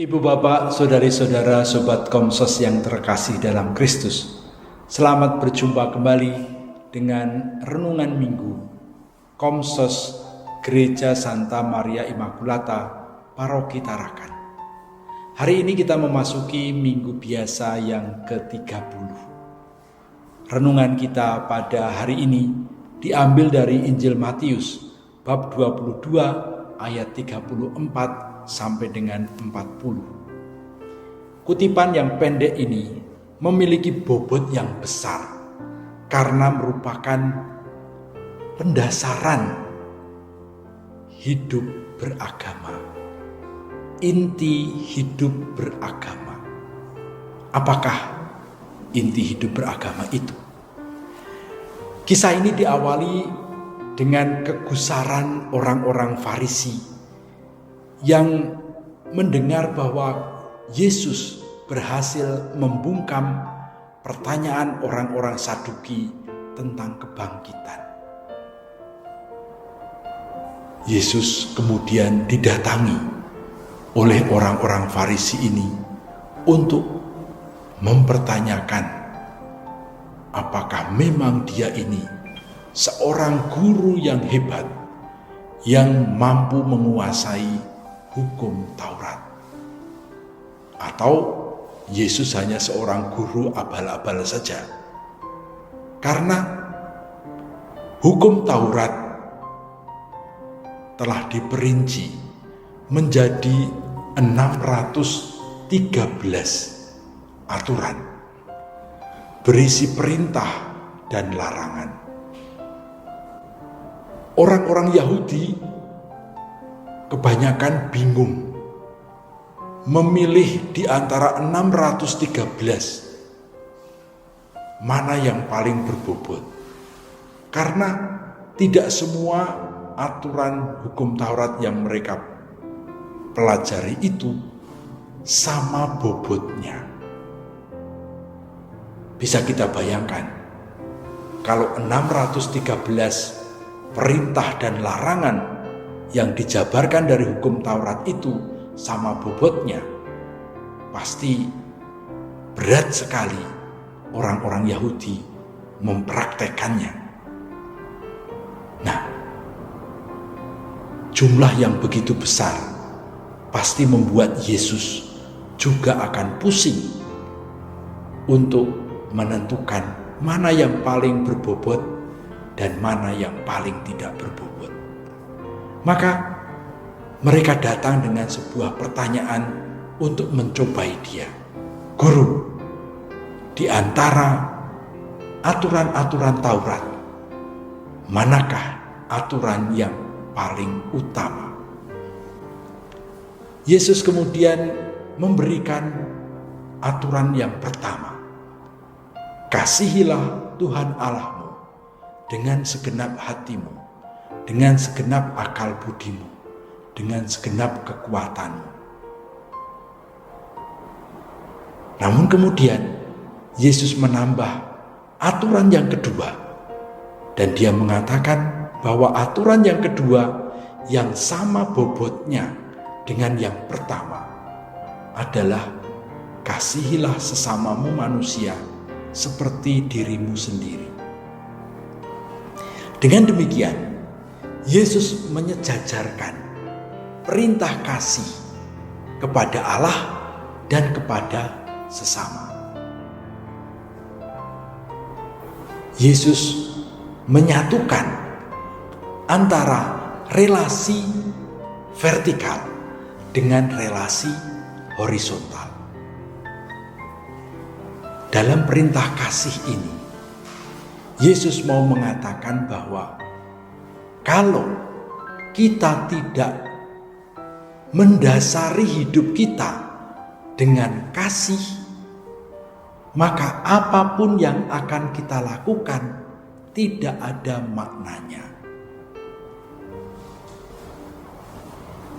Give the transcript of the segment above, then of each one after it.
Ibu bapak, saudari-saudara, sobat Komsos yang terkasih dalam Kristus, selamat berjumpa kembali dengan Renungan Minggu Komsos Gereja Santa Maria Immaculata Paroki Tarakan. Hari ini kita memasuki minggu biasa yang ke-30. Renungan kita pada hari ini diambil dari Injil Matius bab 22 ayat 34 sampai dengan 40. Kutipan yang pendek ini memiliki bobot yang besar karena merupakan pendasaran hidup beragama. Inti hidup beragama. Apakah inti hidup beragama itu? Kisah ini diawali dengan kegusaran orang-orang Farisi yang mendengar bahwa Yesus berhasil membungkam pertanyaan orang-orang Saduki tentang kebangkitan. Yesus kemudian didatangi oleh orang-orang Farisi ini untuk mempertanyakan apakah memang dia ini seorang guru yang hebat yang mampu menguasai hukum Taurat, atau Yesus hanya seorang guru abal-abal saja. Karena hukum Taurat telah diperinci menjadi 613 aturan berisi perintah dan larangan. Orang-orang Yahudi kebanyakan bingung memilih di antara 613 mana yang paling berbobot, karena tidak semua aturan hukum Taurat yang mereka pelajari itu sama bobotnya. Bisa kita bayangkan kalau 613 perintah dan larangan yang dijabarkan dari hukum Taurat itu sama bobotnya, pasti berat sekali orang-orang Yahudi mempraktekannya. Nah, jumlah yang begitu besar pasti membuat Yesus juga akan pusing untuk menentukan mana yang paling berbobot dan mana yang paling tidak berbobot. Maka mereka datang dengan sebuah pertanyaan untuk mencobai dia. Guru, di antara aturan-aturan Taurat, manakah aturan yang paling utama? Yesus kemudian memberikan aturan yang pertama. Kasihilah Tuhan Allahmu dengan segenap hatimu, dengan segenap akal budimu, dengan segenap kekuatanmu. Namun kemudian Yesus menambah aturan yang kedua, dan dia mengatakan bahwa aturan yang kedua yang sama bobotnya dengan yang pertama adalah kasihilah sesamamu manusia seperti dirimu sendiri. Dengan demikian Yesus menyejajarkan perintah kasih kepada Allah dan kepada sesama. Yesus menyatukan antara relasi vertikal dengan relasi horizontal. Dalam perintah kasih ini, Yesus mau mengatakan bahwa kalau kita tidak mendasari hidup kita dengan kasih, maka apapun yang akan kita lakukan tidak ada maknanya.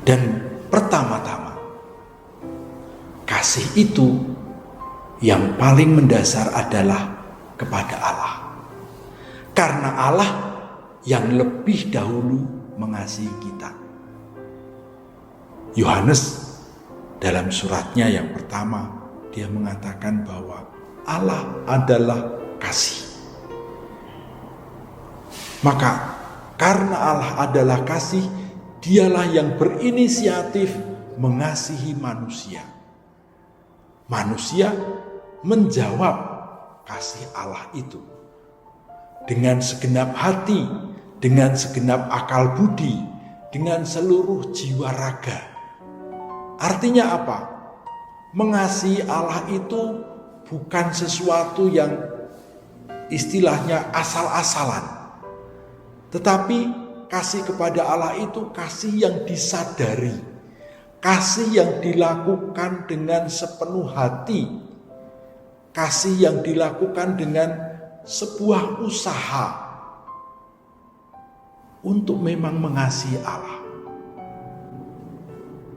Dan pertama-tama, kasih itu yang paling mendasar adalah kepada Allah. Karena Allah yang lebih dahulu mengasihi kita. Yohanes Dalam suratnya yang pertama, dia mengatakan bahwa Allah adalah kasih. Maka karena Allah adalah kasih, dialah yang berinisiatif mengasihi manusia. Manusia menjawab kasih Allah itu dengan segenap hati, dengan segenap akal budi, dengan seluruh jiwa raga. Artinya apa? Mengasihi Allah itu bukan sesuatu yang istilahnya asal-asalan. Tetapi kasih kepada Allah itu kasih yang disadari, kasih yang dilakukan dengan sepenuh hati, kasih yang dilakukan dengan sebuah usaha untuk memang mengasihi Allah.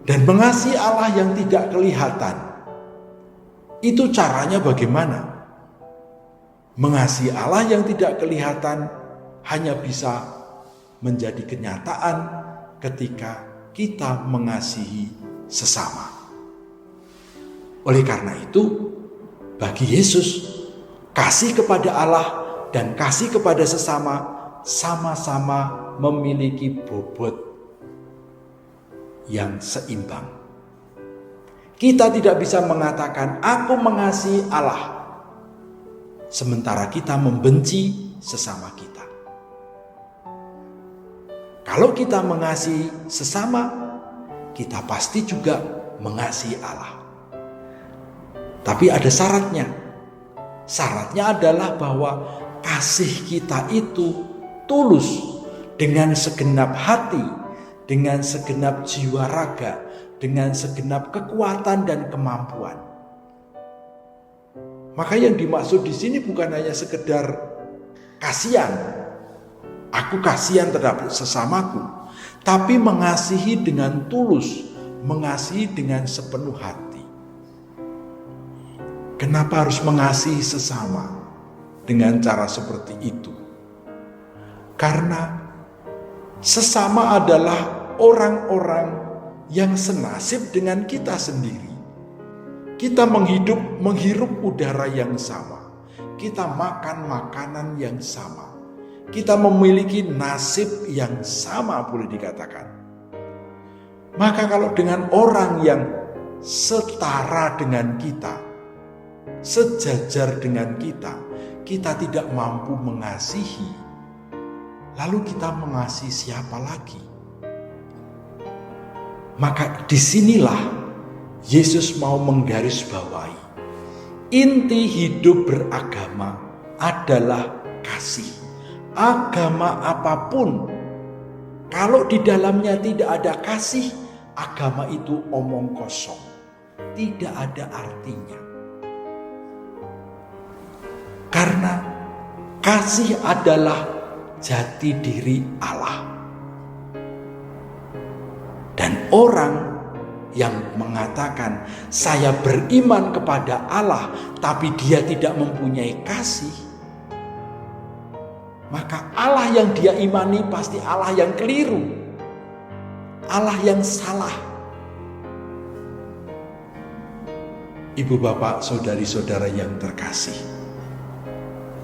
Dan mengasihi Allah yang tidak kelihatan, itu caranya bagaimana? Mengasihi Allah yang tidak kelihatan hanya bisa menjadi kenyataan ketika kita mengasihi sesama. Oleh karena itu, bagi Yesus, kasih kepada Allah dan kasih kepada sesama sama-sama memiliki bobot yang seimbang. Kita tidak bisa mengatakan aku mengasihi Allah sementara kita membenci sesama kita. Kalau kita mengasihi sesama, kita pasti juga mengasihi Allah. Tapi ada syaratnya. Syaratnya adalah bahwa kasih kita itu tulus dengan segenap hati, dengan segenap jiwa raga, dengan segenap kekuatan dan kemampuan. Maka yang dimaksud di sini bukan hanya sekedar kasihan, aku kasihan terhadap sesamaku, tapi mengasihi dengan tulus, mengasihi dengan sepenuh hati. Kenapa harus mengasihi sesama dengan cara seperti itu? Karena sesama adalah orang-orang yang senasib dengan kita sendiri. Kita menghirup udara yang sama. Kita makan makanan yang sama. Kita memiliki nasib yang sama, boleh dikatakan. Maka kalau dengan orang yang setara dengan kita, sejajar dengan kita, kita tidak mampu mengasihi, lalu kita mengasihi siapa lagi? Maka disinilah Yesus mau menggarisbawahi inti hidup beragama adalah kasih. Agama apapun, kalau di dalamnya tidak ada kasih, agama itu omong kosong, tidak ada artinya. Karena kasih adalah jati diri Allah. Dan orang yang mengatakan saya beriman kepada Allah tapi dia tidak mempunyai kasih, maka Allah yang dia imani pasti Allah yang keliru, Allah yang salah. Ibu bapak saudari-saudara yang terkasih,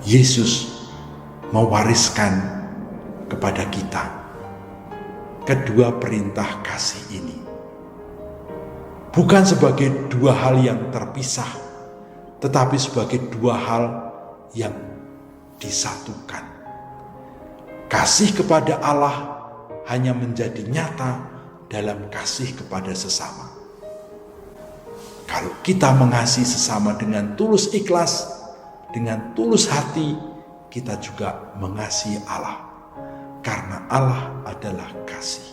Yesus mewariskan kepada kita kedua perintah kasih ini. Bukan sebagai dua hal yang terpisah, tetapi sebagai dua hal yang disatukan. Kasih kepada Allah hanya menjadi nyata dalam kasih kepada sesama. Kalau kita mengasihi sesama dengan tulus ikhlas, dengan tulus hati, kita juga mengasihi Allah. Karena Allah adalah kasih.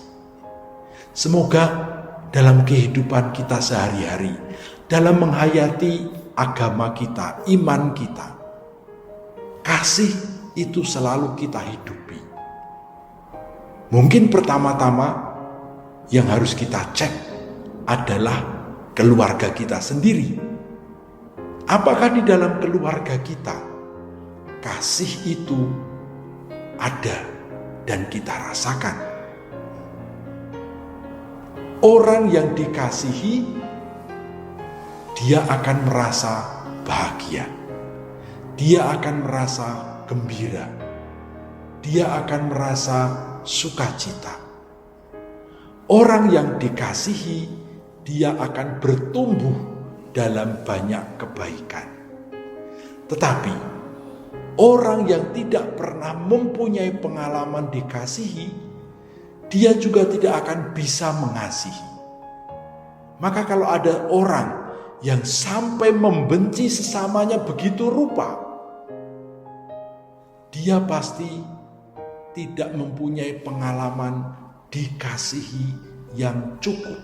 Semoga dalam kehidupan kita sehari-hari, dalam menghayati agama kita, iman kita, kasih itu selalu kita hidupi. Mungkin pertama-tama yang harus kita cek adalah keluarga kita sendiri. Apakah di dalam keluarga kita kasih itu ada dan kita rasakan? Orang yang dikasihi dia akan merasa bahagia. Dia akan merasa gembira. Dia akan merasa sukacita. Orang yang dikasihi, dia akan bertumbuh dalam banyak kebaikan. Tetapi orang yang tidak pernah mempunyai pengalaman dikasihi, dia juga tidak akan bisa mengasihi. Maka kalau ada orang yang sampai membenci sesamanya begitu rupa, dia pasti tidak mempunyai pengalaman dikasihi yang cukup.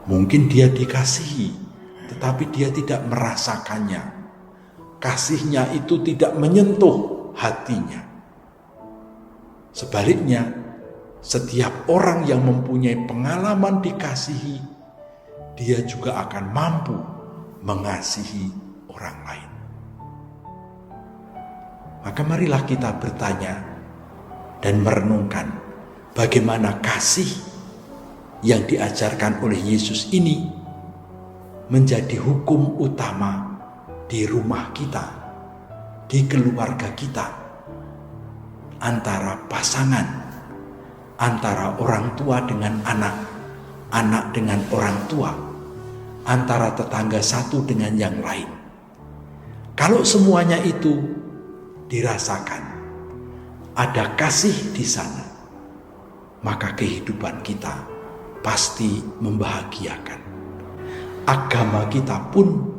Mungkin dia dikasihi, tetapi dia tidak merasakannya. Kasihnya itu tidak menyentuh hatinya. Sebaliknya, setiap orang yang mempunyai pengalaman dikasihi, dia juga akan mampu mengasihi orang lain. Maka marilah kita bertanya dan merenungkan bagaimana kasih yang diajarkan oleh Yesus ini menjadi hukum utama di rumah kita, di keluarga kita, antara pasangan, antara orang tua dengan anak, anak dengan orang tua, antara tetangga satu dengan yang lain. Kalau semuanya itu dirasakan, ada kasih di sana, maka kehidupan kita pasti membahagiakan. Agama kita pun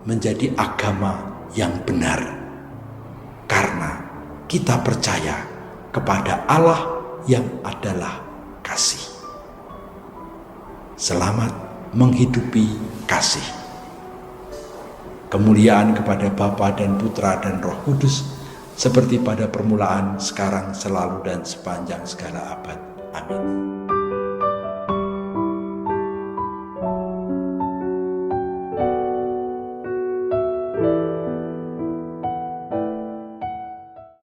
menjadi agama yang benar, karena kita percaya kepada Allah yang adalah kasih. Selamat menghidupi kasih. Kemuliaan kepada Bapa dan Putra dan Roh Kudus, seperti pada permulaan, sekarang, selalu, dan sepanjang segala abad. Amin.